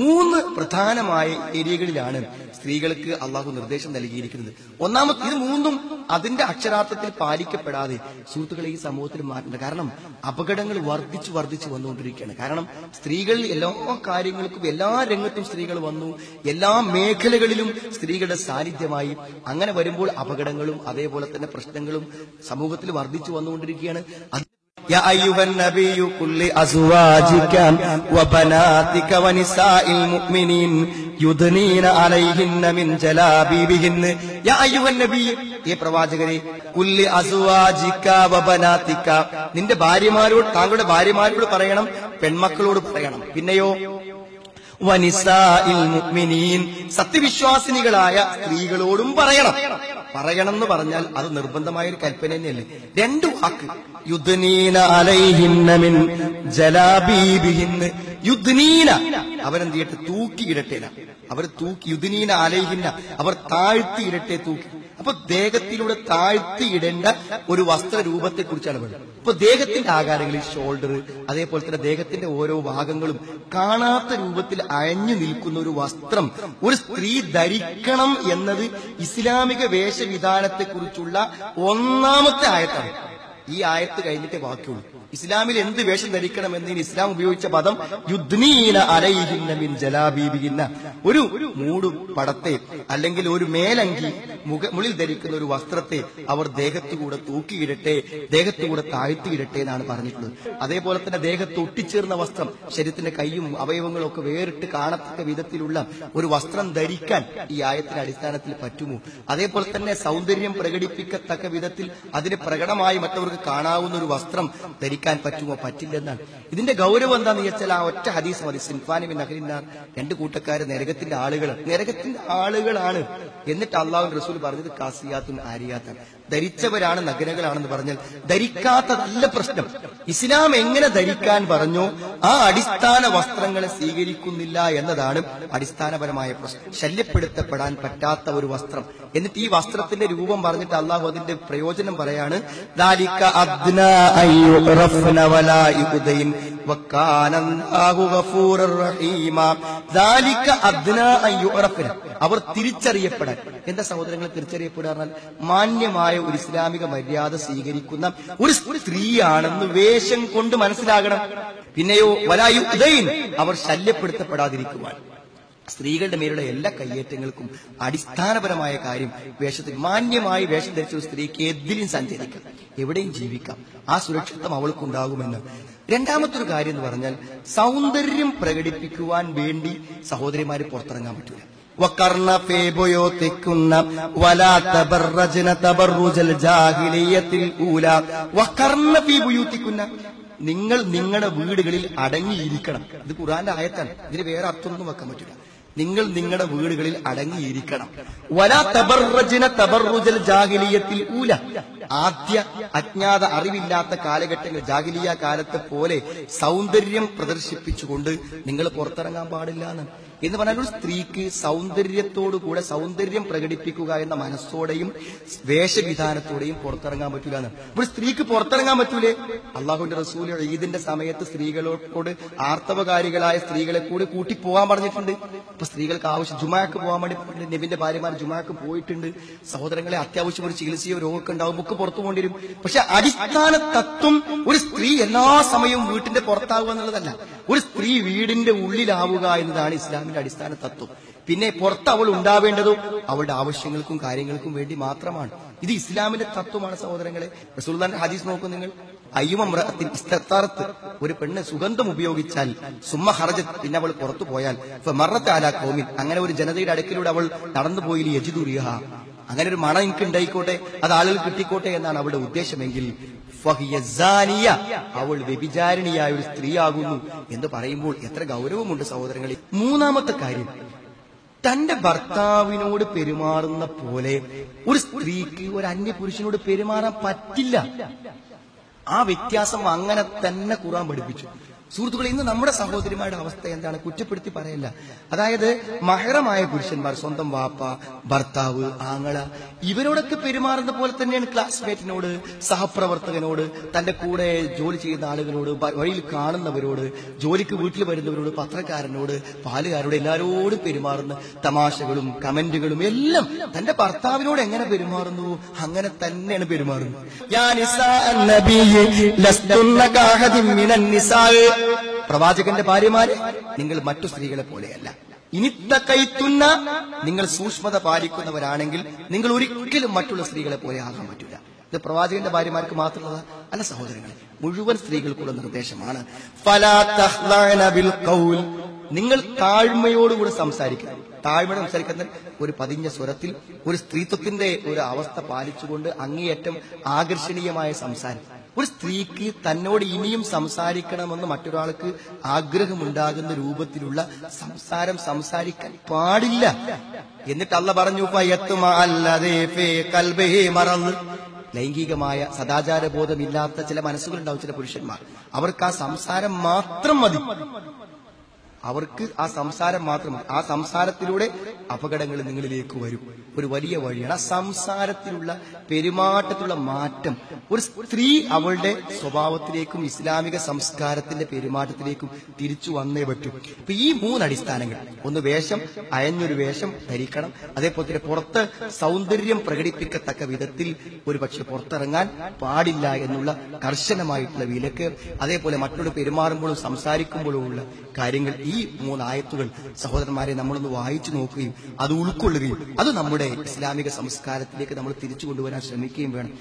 മൂന്ന് പ്രധാനമായ ഏരിയകളിലാണ് സ്ത്രീകൾക്ക് അള്ളാഹു നിർദ്ദേശം നൽകിയിരിക്കുന്നത്. ഒന്നാമത്തെ ഇത് മൂന്നും അതിന്റെ അക്ഷരാർത്ഥത്തിൽ പാലിക്കപ്പെടാതെ സുഹൃത്തുക്കളെ ഈ സമൂഹത്തിൽ മാറ്റുന്നുണ്ട്. കാരണം അപകടങ്ങൾ വർദ്ധിച്ചു വന്നുകൊണ്ടിരിക്കുകയാണ്. കാരണം സ്ത്രീകൾ എല്ലാ കാര്യങ്ങൾക്കും എല്ലാ രംഗത്തും സ്ത്രീകൾ വന്നു, എല്ലാ മേഖലകളിലും സ്ത്രീകളുടെ സാന്നിധ്യമായി. അങ്ങനെ വരുമ്പോൾ അപകടങ്ങളും അതേപോലെ തന്നെ പ്രശ്നങ്ങളും സമൂഹത്തിൽ വർദ്ധിച്ചു വന്നുകൊണ്ടിരിക്കുകയാണ്. يا أيها النبي قل لأزواجك وبناتك ونساء المؤمنين يدنين عليهن من جلابيبهن يا أيها النبي ഈ പ്രവാചകരെ قل لأزواجك وبناتك നിന്റെ ഭാര്യമാരോട് താങ്കളുടെ ഭാര്യമാരോട് പറയണം, പെൺമക്കളോട് പറയണം. പിന്നെയോ വനിസാഇൽ മുഅ്മിനീൻ സത്യവിശ്വാസിനികളായ സ്ത്രീകളോടും പറയണം. പറയണമെന്ന് പറഞ്ഞാൽ അത് നിർബന്ധമായ ഒരു കൽപ്പന തന്നെയല്ലേ. രണ്ടു വാക്ക് യുദ്നീന അലൈഹിന്ന മിൻ ജലാബീബിഹിന്ന യുദ്നീന അവരെന്ത് ചെയ്യട്ടെ തൂക്കിയിടട്ടെ. അവർ യുദ്നീന അലൈഹിന്ന അവർ താഴ്ത്തിയിടട്ടെ തൂക്കി. അപ്പൊ ദേഹത്തിലൂടെ താഴ്ത്തിയിടേണ്ട ഒരു വസ്ത്രരൂപത്തെ കുറിച്ചാണ് പറയുന്നത്. ഇപ്പൊ ദേഹത്തിന്റെ ആകാരങ്ങളിൽ ഷോൾഡർ അതേപോലെ തന്നെ ദേഹത്തിന്റെ ഓരോ ഭാഗങ്ങളും കാണാത്ത രൂപത്തിൽ അയഞ്ഞു നിൽക്കുന്ന ഒരു വസ്ത്രം ഒരു സ്ത്രീ ധരിക്കണം എന്നത് ഇസ്ലാമിക വേഷവിധാനത്തെ കുറിച്ചുള്ള ഒന്നാമത്തെ ആയത്താണ്. ഈ ആയത്ത് കഴിഞ്ഞിട്ടേ ബാക്കിയുള്ളൂ. ഇസ്ലാമിൽ എന്ത് വേഷം ധരിക്കണം എന്നതിന് ഇസ്ലാം ഉപയോഗിച്ച പദം യുദ്നീന അലൈഹിന്ന മിൻ ജലാബീബിഹിന്ന ഒരു മൂടു പടത്തെ അല്ലെങ്കിൽ ഒരു മേലങ്കി മുകളിൽ ധരിക്കുന്ന ഒരു വസ്ത്രത്തെ അവർ ദേഹത്തുകൂടെ തൂക്കിയിടട്ടെ, ദേഹത്തുകൂടെ താഴ്ത്തിയിടട്ടെ എന്നാണ് പറഞ്ഞിട്ടുള്ളത്. അതേപോലെ തന്നെ ദേഹത്ത് ഒട്ടിച്ചേർന്ന വസ്ത്രം, ശരീരത്തിന്റെ കൈയും അവയവങ്ങളും ഒക്കെ വേറിട്ട് കാണത്തക്ക വിധത്തിലുള്ള ഒരു വസ്ത്രം ധരിക്കാൻ ഈ ആയത്തിന്റെ അടിസ്ഥാനത്തിൽ പറ്റുമോ? അതേപോലെ തന്നെ സൗന്ദര്യം പ്രകടിപ്പിക്കത്തക്ക വിധത്തിൽ അതിന് പ്രകടമായി മറ്റവർക്ക് കാണാവുന്ന ഒരു വസ്ത്രം ധരിക്കാൻ പറ്റുമോ? പറ്റില്ലെന്നാണ്. ഇതിന്റെ ഗൗരവം എന്താണെന്ന് വെച്ചാൽ ആ ഒറ്റ ഹദീസ് മതി. സിൻഫാനി ബിൻ അഹ്ലിന്നാർ രണ്ട് കൂട്ടക്കാര് നരകത്തിന്റെ ആളുകളാണ്. എന്നിട്ട് അള്ളാഹു റസൂൽ പറഞ്ഞത് കാസിയാത്തുൻ ആരിയാത്താണ്, ധരിച്ചവരാണ് നഗ്നകളാണെന്ന് പറഞ്ഞാൽ ധരിക്കാത്തതല്ല പ്രശ്നം. ഇസ്ലാം എങ്ങനെ ധരിക്കാൻ പറഞ്ഞോ ആ അടിസ്ഥാന വസ്ത്രങ്ങളെ സ്വീകരിക്കുന്നില്ല എന്നതാണ് അടിസ്ഥാനപരമായ പ്രശ്നം. ശല്യപ്പെടുത്തപ്പെടാൻ പറ്റാത്ത ഒരു വസ്ത്രം. എന്നിട്ട് ഈ വസ്ത്രത്തിന്റെ രൂപം പറഞ്ഞിട്ട് അള്ളാഹു അതിന്റെ പ്രയോജനം പറയാണ്, അവർ തിരിച്ചറിയപ്പെടാൻ. എന്താ സഹോദരങ്ങളെ തിരിച്ചറിയപ്പെടാൻ? മാന്യമായ ഒരു ഇസ്ലാമിക മര്യാദ സ്വീകരിക്കുന്ന ഒരു സ്ത്രീയാണെന്ന് വേഷം കൊണ്ട് മനസ്സിലാകണം. പിന്നെയോ വലായുദൈൻ അവർ ശല്യപ്പെടുത്തപ്പെടാതിരിക്കുവാൻ. സ്ത്രീകളുടെ മേലുള്ള എല്ലാ കയ്യേറ്റങ്ങൾക്കും അടിസ്ഥാനപരമായ കാര്യം വേഷത്തിൽ മാന്യമായി വേഷം ധരിച്ച ഒരു സ്ത്രീക്ക് എതിലും സഞ്ചരിക്കാം, എവിടെയും ജീവിക്കാം, ആ സുരക്ഷിതത്വം അവൾക്കുണ്ടാകുമെന്ന്. രണ്ടാമത്തൊരു കാര്യം എന്ന് പറഞ്ഞാൽ സൗന്ദര്യം പ്രകടിപ്പിക്കുവാൻ വേണ്ടി സഹോദരിമാര് പുറത്തിറങ്ങാൻ പറ്റൂല. വഖർന ഫീ ബുയൂതികുന്ന വലാ തബറജ്ന തബറുജൽ ജാഹിലിയ്യത്തിൽ ഊലാ. വഖർന ഫീ ബുയൂതികുന്ന നിങ്ങൾ നിങ്ങളുടെ വീടുകളിൽ അടങ്ങിയിരിക്കണം. ഇത് ഖുർആന്റെ ആയത്താണ്. ഇതിന് വേറെ അർത്ഥമൊന്നും വെക്കാൻ പറ്റില്ല. നിങ്ങൾ നിങ്ങളുടെ വീടുകളിൽ അടങ്ങിയിരിക്കണം. വലാ തബറജ്ന തബറുജൽ ജാഹിലിയ്യത്തിൽ ഊല. ആദ്യ അജ്ഞാത അറിവില്ലാത്ത കാലഘട്ടങ്ങൾ ജാഹിലിയ കാലത്തെ പോലെ സൗന്ദര്യം പ്രദർശിപ്പിച്ചുകൊണ്ട് നിങ്ങൾ പുറത്തിറങ്ങാൻ പാടില്ല എന്ന് പറഞ്ഞാൽ ഒരു സ്ത്രീക്ക് സൗന്ദര്യത്തോടുകൂടെ സൗന്ദര്യം പ്രകടിപ്പിക്കുക എന്ന മനസ്സോടെയും വേഷവിധാനത്തോടെയും പുറത്തിറങ്ങാൻ പറ്റൂല എന്ന്. ഒരു സ്ത്രീക്ക് പുറത്തിറങ്ങാൻ പറ്റൂലേ? അള്ളാഹുവിന്റെ റസൂൽ ഈദിന്റെ സമയത്ത് സ്ത്രീകളോട് ആർത്തവകാരികളായ സ്ത്രീകളെ കൂടി കൂട്ടി പോകാൻ പറഞ്ഞിട്ടുണ്ട്. ഇപ്പൊ സ്ത്രീകൾക്ക് ആവശ്യം ജുമാക്ക് പോകാൻ വേണ്ടി പറഞ്ഞിട്ടുണ്ട്. നബിന്റെ ഭാര്യമാർ ജുമാക്ക് പോയിട്ടുണ്ട്. സഹോദരങ്ങളെ അത്യാവശ്യം ഒരു ചികിത്സയോ രോഗമൊക്കെ ഉണ്ടാവും, ഒക്കെ പുറത്തു പോകേണ്ടിരും. പക്ഷെ അടിസ്ഥാന തത്വം ഒരു സ്ത്രീ എല്ലാ സമയവും വീട്ടിന്റെ പുറത്താവുക എന്നുള്ളതല്ല. ഒരു സ്ത്രീ വീടിന്റെ ഉള്ളിലാവുക എന്നതാണ് ഇസ്ലാമിന്റെ അടിസ്ഥാന തത്വം. പിന്നെ പുറത്ത് അവൾ ഉണ്ടാവേണ്ടതോ അവളുടെ ആവശ്യങ്ങൾക്കും കാര്യങ്ങൾക്കും വേണ്ടി മാത്രമാണ്. ഇത് ഇസ്ലാമിന്റെ തത്വമാണ് സഹോദരങ്ങളെ. റസൂലുള്ളാഹിന്റെ ഹദീസ് നോക്കൂ നിങ്ങൾ. അയ്യുമമ്രഅത്തിൻ ഇസ്തത്താറത്ത്, ഒരു പെണ്ണ് സുഗന്ധം ഉപയോഗിച്ചാൽ സുമ്മ ഹറജത്ത്, പിന്നെ അവൾ പുറത്തു പോയാൽ ഫമറത്ത് അലാ ഖൗമിൻ, അങ്ങനെ ഒരു ജനതയുടെ അടുക്കിലൂടെ അവൾ നടന്നുപോയി യജിദു റിഹ, അങ്ങനെ ഒരു മണം എനിക്ക് ഉണ്ടായിക്കോട്ടെ, അത് ആളുകൾ കിട്ടിക്കോട്ടെ എന്നാണ് അവളുടെ ഉദ്ദേശമെങ്കിൽ ഫഹിയ സാനിയ, അവൾ വ്യഭിചാരിണിയായ ഒരു സ്ത്രീയാകുന്നു എന്ന് പറയുമ്പോൾ എത്ര ഗൗരവമുണ്ട് സഹോദരങ്ങളെ. മൂന്നാമത്തെ കാര്യം, തന്റെ ഭർത്താവിനോട് പെരുമാറുന്ന പോലെ ഒരു സ്ത്രീക്ക് ഒരു അന്യപുരുഷനോട് പെരുമാറാൻ പറ്റില്ല. ആ വ്യത്യാസം അങ്ങനെ തന്നെ ഖുർആൻ പഠിപ്പിച്ചു. സുഹൃത്തുക്കളെ, ഇന്ന് നമ്മുടെ സഹോദരിമാരുടെ അവസ്ഥ എന്താണ്? കുറ്റപ്പെടുത്തി പറയല്ല. അതായത് മഹറമായ പുരുഷന്മാർ, സ്വന്തം വാപ്പ, ഭർത്താവ്, ആങ്ങള, ഇവരോടൊക്കെ പെരുമാറുന്ന പോലെ തന്നെയാണ് ക്ലാസ്മേറ്റിനോട്, സഹപ്രവർത്തകനോട്, തന്റെ കൂടെ ജോലി ചെയ്യുന്ന ആളുകളോട്, വഴിയിൽ കാണുന്നവരോട്, ജോലിക്ക് വീട്ടിൽ വരുന്നവരോട്, പത്രക്കാരനോട്, പാലുകാരോട്, എല്ലാവരോടും പെരുമാറുന്ന തമാശകളും കമന്റുകളും എല്ലാം തന്റെ ഭർത്താവിനോട് എങ്ങനെ പെരുമാറുന്നു അങ്ങനെ തന്നെയാണ് പെരുമാറുന്നത്. പ്രവാചകന്റെ ഭാര്യമാരെ, നിങ്ങൾ മറ്റു സ്ത്രീകളെ പോലെയല്ല. ഇനിത്തക്കൈത്തുന്ന, നിങ്ങൾ സൂക്ഷ്മത പാലിക്കുന്നവരാണെങ്കിൽ നിങ്ങൾ ഒരിക്കലും മറ്റുള്ള സ്ത്രീകളെ പോലെ ആകാൻ പറ്റില്ല. ഇത് പ്രവാചകന്റെ ഭാര്യമാർക്ക് മാത്രമുള്ള അല്ല സഹോദരങ്ങളെ, മുഴുവൻ സ്ത്രീകൾക്കുള്ള നിർദ്ദേശമാണ്. ഫലാ തഖ്ലഅന ബിൽ ഖൗൽ, നിങ്ങൾ താഴ്മയോടുകൂടെ സംസാരിക്കുക. താഴ്മയോടെ സംസാരിക്കുന്ന ഒരു പതിഞ്ഞ സ്വരത്തിൽ, ഒരു സ്ത്രീത്വത്തിന്റെ ഒരു അവസ്ഥ പാലിച്ചുകൊണ്ട് അങ്ങേയറ്റം ആകർഷണീയമായ സംസാരം. ഒരു സ്ത്രീക്ക് തന്നോട് ഇനിയും സംസാരിക്കണമെന്ന് മറ്റൊരാൾക്ക് ആഗ്രഹമുണ്ടാകുന്ന രൂപത്തിലുള്ള സംസാരം സംസാരിക്കാൻ പാടില്ല. എന്നിട്ട് അല്ലാഹ് പറഞ്ഞു, ലൈംഗികമായ സദാചാര ബോധമില്ലാത്ത ചില മനസ്സുകളുണ്ടാവും, ചില പുരുഷന്മാർ. അവർക്ക് ആ സംസാരം മാത്രം മതി. അവർക്ക് ആ സംസാരം മാത്രം. ആ സംസാരത്തിലൂടെ അപകടങ്ങൾ നിങ്ങളിലേക്ക് വരും. ഒരു വലിയ വഴിയാണ് ആ സംസാരത്തിലുള്ള, പെരുമാറ്റത്തിലുള്ള മാറ്റം. ഒരു സ്ത്രീ അവളുടെ സ്വഭാവത്തിലേക്കും ഇസ്ലാമിക സംസ്കാരത്തിന്റെ പെരുമാറ്റത്തിലേക്കും തിരിച്ചു വന്നേ പറ്റൂ. ഇപ്പൊ ഈ 3 അടിസ്ഥാനങ്ങൾ: ഒന്ന്, വേഷം, അയഞ്ഞൊരു വേഷം ധരിക്കണം. അതേപോലെ തന്നെ പുറത്ത് സൗന്ദര്യം പ്രകടിപ്പിക്കത്തക്ക വിധത്തിൽ ഒരു പക്ഷെ പുറത്തിറങ്ങാൻ പാടില്ല എന്നുള്ള കർശനമായിട്ടുള്ള വിലക്ക്. അതേപോലെ മറ്റുള്ള പെരുമാറുമ്പോഴും സംസാരിക്കുമ്പോഴും ഉള്ള കാര്യങ്ങൾ. ഈ 3 ആയത്തുകൾ സഹോദരന്മാരെ നമ്മളൊന്ന് വായിച്ചു നോക്കുകയും അത് ഉൾക്കൊള്ളുകയും അത് നമ്മുടെ ഇസ്ലാമിക സംസ്കാരത്തിലേക്ക് നമ്മൾ തിരിച്ചു കൊണ്ടുവരാൻ ശ്രമിക്കുകയും വേണം.